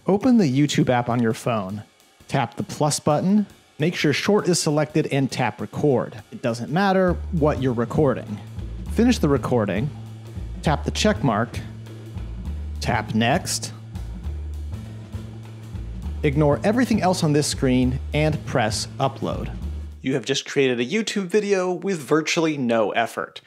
Open the YouTube app on your phone. Tap the plus button, make sure short is selected, and tap record. It doesn't matter what you're recording. Finish the recording, tap the check mark, tap next, ignore everything else on this screen, and press upload. You have just created a YouTube video with virtually no effort.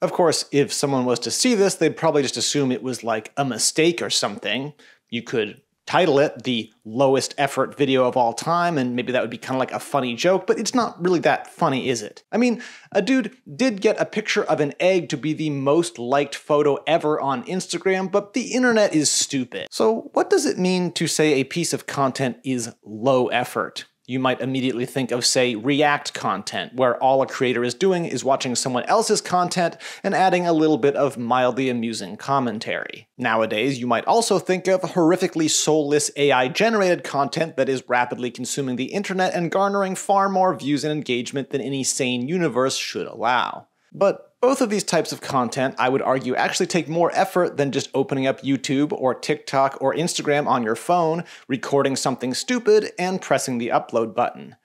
Of course, if someone was to see this, they'd probably just assume it was like a mistake or something. You could title it the lowest effort video of all time, and maybe that would be kind of like a funny joke, but it's not really that funny, is it? I mean, a dude did get a picture of an egg to be the most liked photo ever on Instagram, but the internet is stupid. So what does it mean to say a piece of content is low effort? You might immediately think of, say, React content, where all a creator is doing is watching someone else's content and adding a little bit of mildly amusing commentary. Nowadays, you might also think of horrifically soulless AI-generated content that is rapidly consuming the internet and garnering far more views and engagement than any sane universe should allow. But both of these types of content, I would argue, actually take more effort than just opening up YouTube or TikTok or Instagram on your phone, recording something stupid, and pressing the upload button.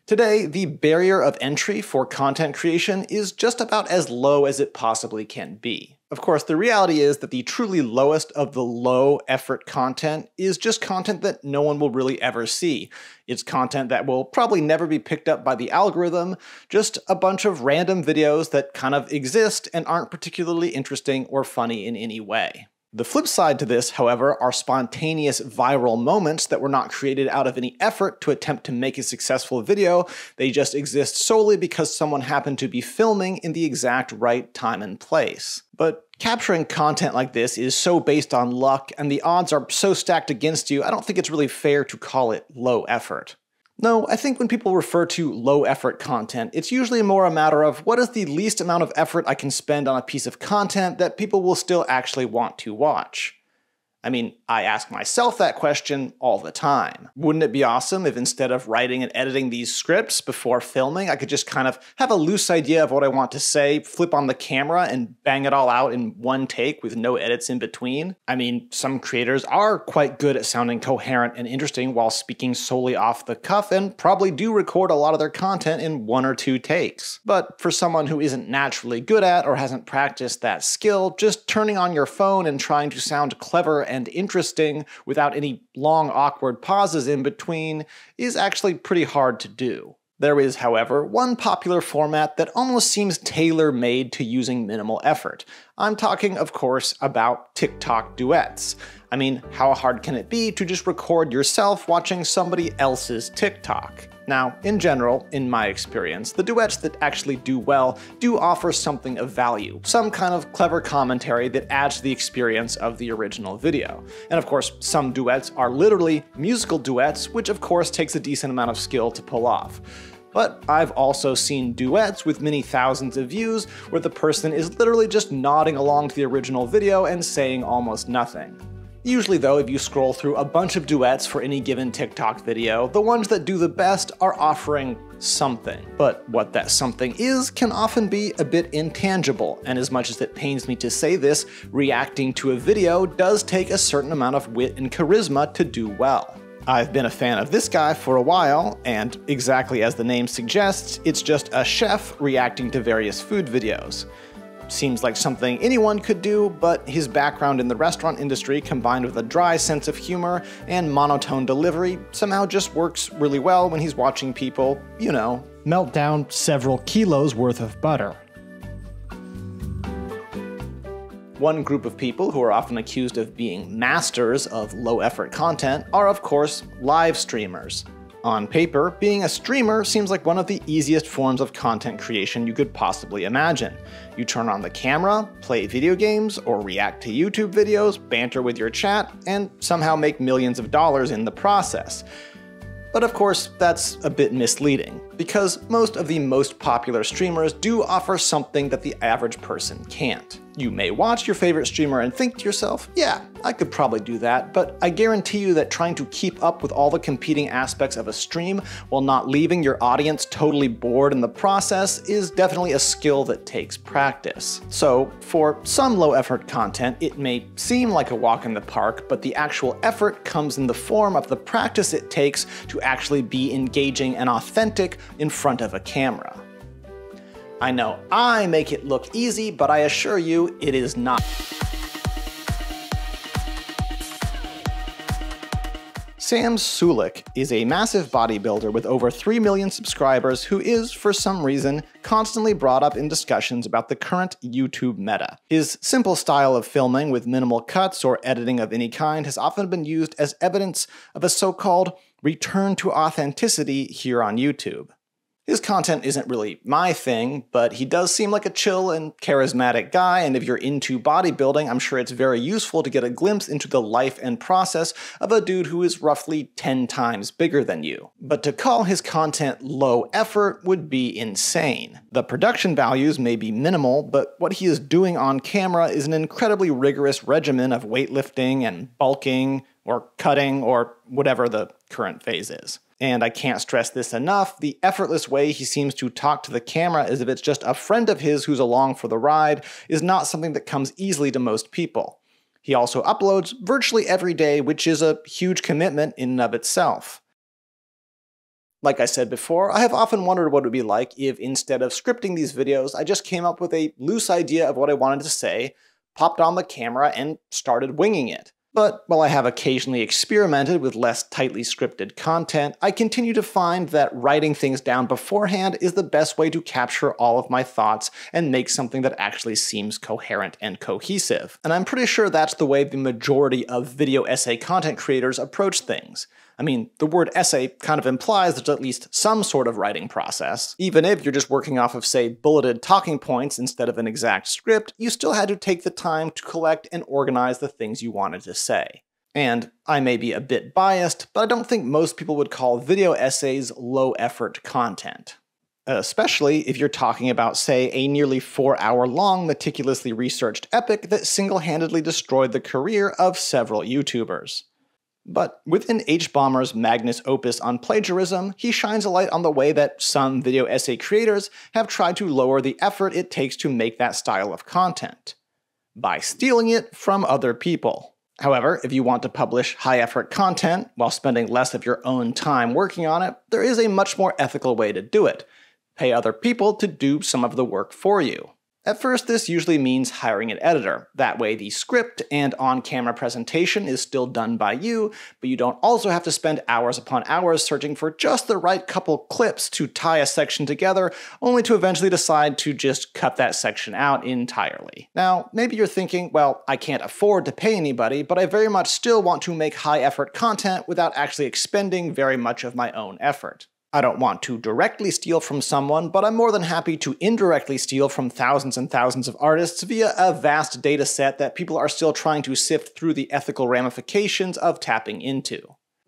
Today, the barrier of entry for content creation is just about as low as it possibly can be. Of course, the reality is that the truly lowest of the low-effort content is just content that no one will really ever see. It's content that will probably never be picked up by the algorithm, just a bunch of random videos that kind of exist and aren't particularly interesting or funny in any way. The flip side to this, however, are spontaneous viral moments that were not created out of any effort to attempt to make a successful video. They just exist solely because someone happened to be filming in the exact right time and place. But capturing content like this is so based on luck, and the odds are so stacked against you, I don't think it's really fair to call it low effort. No, I think when people refer to low-effort content, it's usually more a matter of what is the least amount of effort I can spend on a piece of content that people will still actually want to watch. I mean, I ask myself that question all the time. Wouldn't it be awesome if instead of writing and editing these scripts before filming, I could just kind of have a loose idea of what I want to say, flip on the camera, and bang it all out in one take with no edits in between? I mean, some creators are quite good at sounding coherent and interesting while speaking solely off the cuff, and probably do record a lot of their content in 1 or 2 takes. But for someone who isn't naturally good at or hasn't practiced that skill, just turning on your phone and trying to sound clever and interesting without any long awkward pauses in between is actually pretty hard to do. There is, however, one popular format that almost seems tailor-made to using minimal effort. I'm talking, of course, about TikTok duets. I mean, how hard can it be to just record yourself watching somebody else's TikTok? Now, in general, in my experience, the duets that actually do well do offer something of value, some kind of clever commentary that adds to the experience of the original video. And of course, some duets are literally musical duets, which of course takes a decent amount of skill to pull off. But I've also seen duets with many thousands of views where the person is literally just nodding along to the original video and saying almost nothing. Usually though, if you scroll through a bunch of duets for any given TikTok video, the ones that do the best are offering something. But what that something is can often be a bit intangible, and as much as it pains me to say this, reacting to a video does take a certain amount of wit and charisma to do well. I've been a fan of this guy for a while, and exactly as the name suggests, it's just a chef reacting to various food videos. Seems like something anyone could do, but his background in the restaurant industry combined with a dry sense of humor and monotone delivery somehow just works really well when he's watching people, you know, melt down several kilos worth of butter. One group of people who are often accused of being masters of low-effort content are, of course, live streamers. On paper, being a streamer seems like one of the easiest forms of content creation you could possibly imagine. You turn on the camera, play video games, or react to YouTube videos, banter with your chat, and somehow make millions of dollars in the process. But of course, that's a bit misleading. because most of the most popular streamers do offer something that the average person can't. You may watch your favorite streamer and think to yourself, yeah, I could probably do that, but I guarantee you that trying to keep up with all the competing aspects of a stream while not leaving your audience totally bored in the process is definitely a skill that takes practice. So, for some low-effort content, it may seem like a walk in the park, but the actual effort comes in the form of the practice it takes to actually be engaging and authentic in front of a camera. I know I make it look easy, but I assure you it is not. Sam Sulek is a massive bodybuilder with over 3 million subscribers who is, for some reason, constantly brought up in discussions about the current YouTube meta. His simple style of filming with minimal cuts or editing of any kind has often been used as evidence of a so-called return to authenticity here on YouTube. His content isn't really my thing, but he does seem like a chill and charismatic guy, and if you're into bodybuilding, I'm sure it's very useful to get a glimpse into the life and process of a dude who is roughly 10 times bigger than you. But to call his content low effort would be insane. The production values may be minimal, but what he is doing on camera is an incredibly rigorous regimen of weightlifting and bulking, or cutting, or whatever the current phase is. And I can't stress this enough, the effortless way he seems to talk to the camera as if it's just a friend of his who's along for the ride is not something that comes easily to most people. He also uploads virtually every day, which is a huge commitment in and of itself. Like I said before, I have often wondered what it would be like if instead of scripting these videos, I just came up with a loose idea of what I wanted to say, popped on the camera, and started winging it. But while I have occasionally experimented with less tightly scripted content, I continue to find that writing things down beforehand is the best way to capture all of my thoughts and make something that actually seems coherent and cohesive. And I'm pretty sure that's the way the majority of video essay content creators approach things. I mean, the word essay kind of implies there's at least some sort of writing process. Even if you're just working off of, say, bulleted talking points instead of an exact script, you still had to take the time to collect and organize the things you wanted to say. And I may be a bit biased, but I don't think most people would call video essays low-effort content. Especially if you're talking about, say, a nearly 4-hour-long, meticulously researched epic that single-handedly destroyed the career of several YouTubers. But within hbomber's magnus opus on plagiarism, he shines a light on the way that some video essay creators have tried to lower the effort it takes to make that style of content, by stealing it from other people. However, if you want to publish high-effort content while spending less of your own time working on it, there is a much more ethical way to do it. Pay other people to do some of the work for you. At first, this usually means hiring an editor. That way the script and on-camera presentation is still done by you, but you don't also have to spend hours upon hours searching for just the right couple clips to tie a section together, only to eventually decide to just cut that section out entirely. Now, maybe you're thinking, well, I can't afford to pay anybody, but I very much still want to make high-effort content without actually expending very much of my own effort. I don't want to directly steal from someone, but I'm more than happy to indirectly steal from thousands and thousands of artists via a vast data set that people are still trying to sift through the ethical ramifications of tapping into.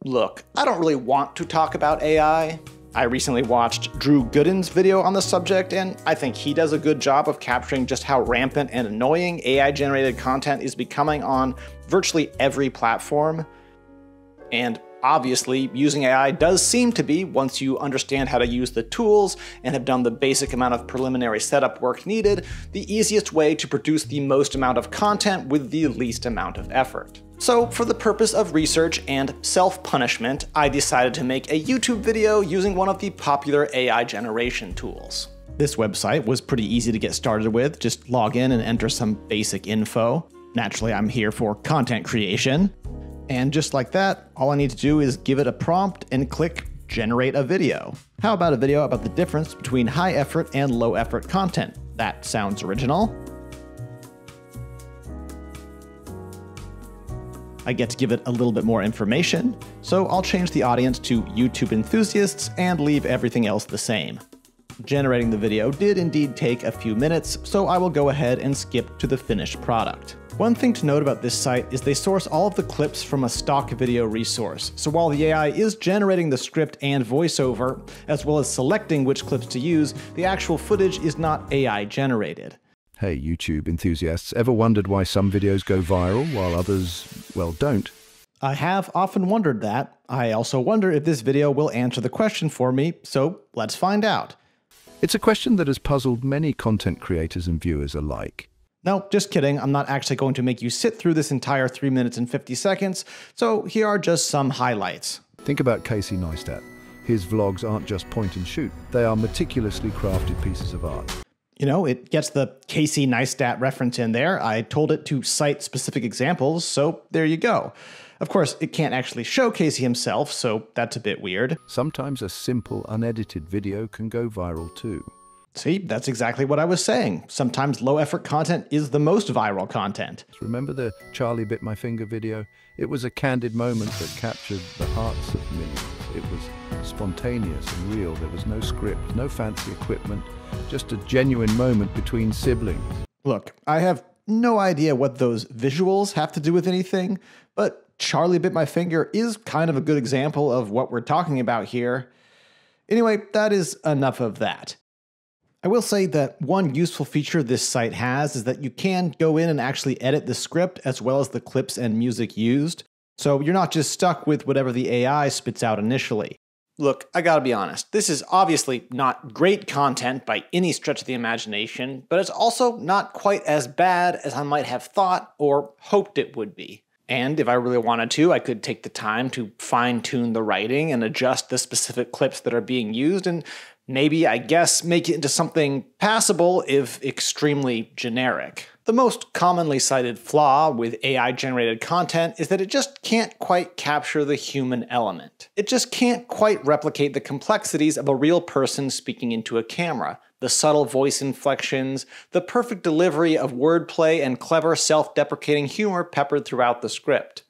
Look, I don't really want to talk about AI. I recently watched Drew Gooden's video on the subject, and I think he does a good job of capturing just how rampant and annoying AI-generated content is becoming on virtually every platform. And obviously, using AI does seem to be, once you understand how to use the tools and have done the basic amount of preliminary setup work needed, the easiest way to produce the most amount of content with the least amount of effort. So, for the purpose of research and self-punishment, I decided to make a YouTube video using one of the popular AI generation tools. This website was pretty easy to get started with, just log in and enter some basic info. Naturally, I'm here for content creation. And just like that, all I need to do is give it a prompt and click Generate a Video. How about a video about the difference between high effort and low effort content? That sounds original. I get to give it a little bit more information, so I'll change the audience to YouTube enthusiasts and leave everything else the same. Generating the video did indeed take a few minutes, so I will go ahead and skip to the finished product. One thing to note about this site is they source all of the clips from a stock video resource, so while the AI is generating the script and voiceover, as well as selecting which clips to use, the actual footage is not AI generated. Hey YouTube enthusiasts, ever wondered why some videos go viral while others, well, don't? I have often wondered that. I also wonder if this video will answer the question for me, so let's find out. It's a question that has puzzled many content creators and viewers alike. No, just kidding. I'm not actually going to make you sit through this entire 3 minutes and 50 seconds, so here are just some highlights. Think about Casey Neistat. His vlogs aren't just point and shoot. They are meticulously crafted pieces of art. You know, it gets the Casey Neistat reference in there. I told it to cite specific examples, so there you go. Of course, it can't actually show Casey himself, so that's a bit weird. Sometimes a simple, unedited video can go viral too. See, that's exactly what I was saying. Sometimes low-effort content is the most viral content. Remember the Charlie Bit My Finger video? It was a candid moment that captured the hearts of millions. It was spontaneous and real. There was no script, no fancy equipment, just a genuine moment between siblings. Look, I have no idea what those visuals have to do with anything, but Charlie Bit My Finger is kind of a good example of what we're talking about here. Anyway, that is enough of that. I will say that one useful feature this site has is that you can go in and actually edit the script as well as the clips and music used, so you're not just stuck with whatever the AI spits out initially. Look, I gotta be honest, this is obviously not great content by any stretch of the imagination, but it's also not quite as bad as I might have thought or hoped it would be. And if I really wanted to, I could take the time to fine-tune the writing and adjust the specific clips that are being used and maybe, I guess, make it into something passable if extremely generic. The most commonly cited flaw with AI-generated content is that it just can't quite capture the human element. It just can't quite replicate the complexities of a real person speaking into a camera. The subtle voice inflections, the perfect delivery of wordplay and clever self-deprecating humor peppered throughout the script.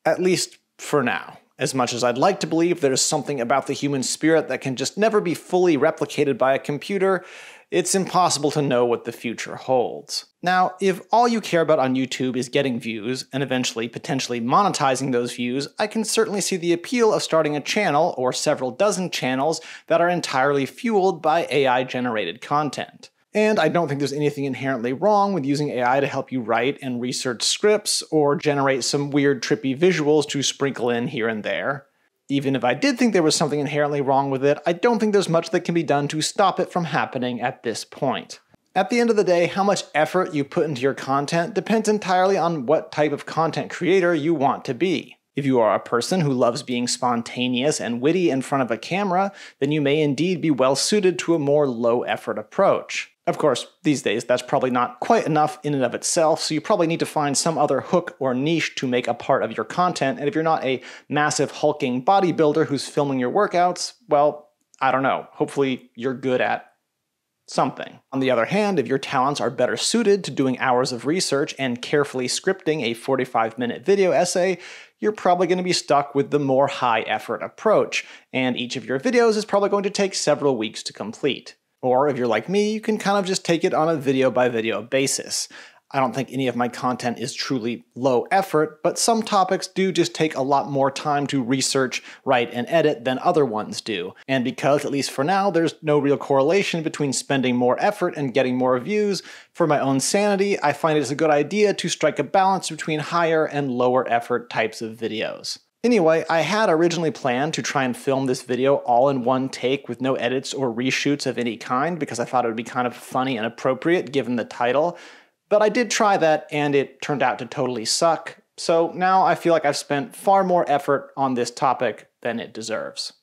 At least for now. As much as I'd like to believe there's something about the human spirit that can just never be fully replicated by a computer, it's impossible to know what the future holds. Now, if all you care about on YouTube is getting views, and eventually potentially monetizing those views, I can certainly see the appeal of starting a channel, or several dozen channels, that are entirely fueled by AI-generated content. And I don't think there's anything inherently wrong with using AI to help you write and research scripts, or generate some weird trippy visuals to sprinkle in here and there. Even if I did think there was something inherently wrong with it, I don't think there's much that can be done to stop it from happening at this point. At the end of the day, how much effort you put into your content depends entirely on what type of content creator you want to be. If you are a person who loves being spontaneous and witty in front of a camera, then you may indeed be well suited to a more low-effort approach. Of course, these days that's probably not quite enough in and of itself, so you probably need to find some other hook or niche to make a part of your content, and if you're not a massive hulking bodybuilder who's filming your workouts, well, I don't know, hopefully you're good at something. On the other hand, if your talents are better suited to doing hours of research and carefully scripting a 45-minute video essay, you're probably going to be stuck with the more high-effort approach, and each of your videos is probably going to take several weeks to complete. Or if you're like me, you can kind of just take it on a video-by-video basis. I don't think any of my content is truly low effort, but some topics do just take a lot more time to research, write, and edit than other ones do. And because, at least for now, there's no real correlation between spending more effort and getting more views, for my own sanity, I find it's a good idea to strike a balance between higher and lower effort types of videos. Anyway, I had originally planned to try and film this video all in one take with no edits or reshoots of any kind because I thought it would be kind of funny and appropriate given the title, but I did try that and it turned out to totally suck, so now I feel like I've spent far more effort on this topic than it deserves.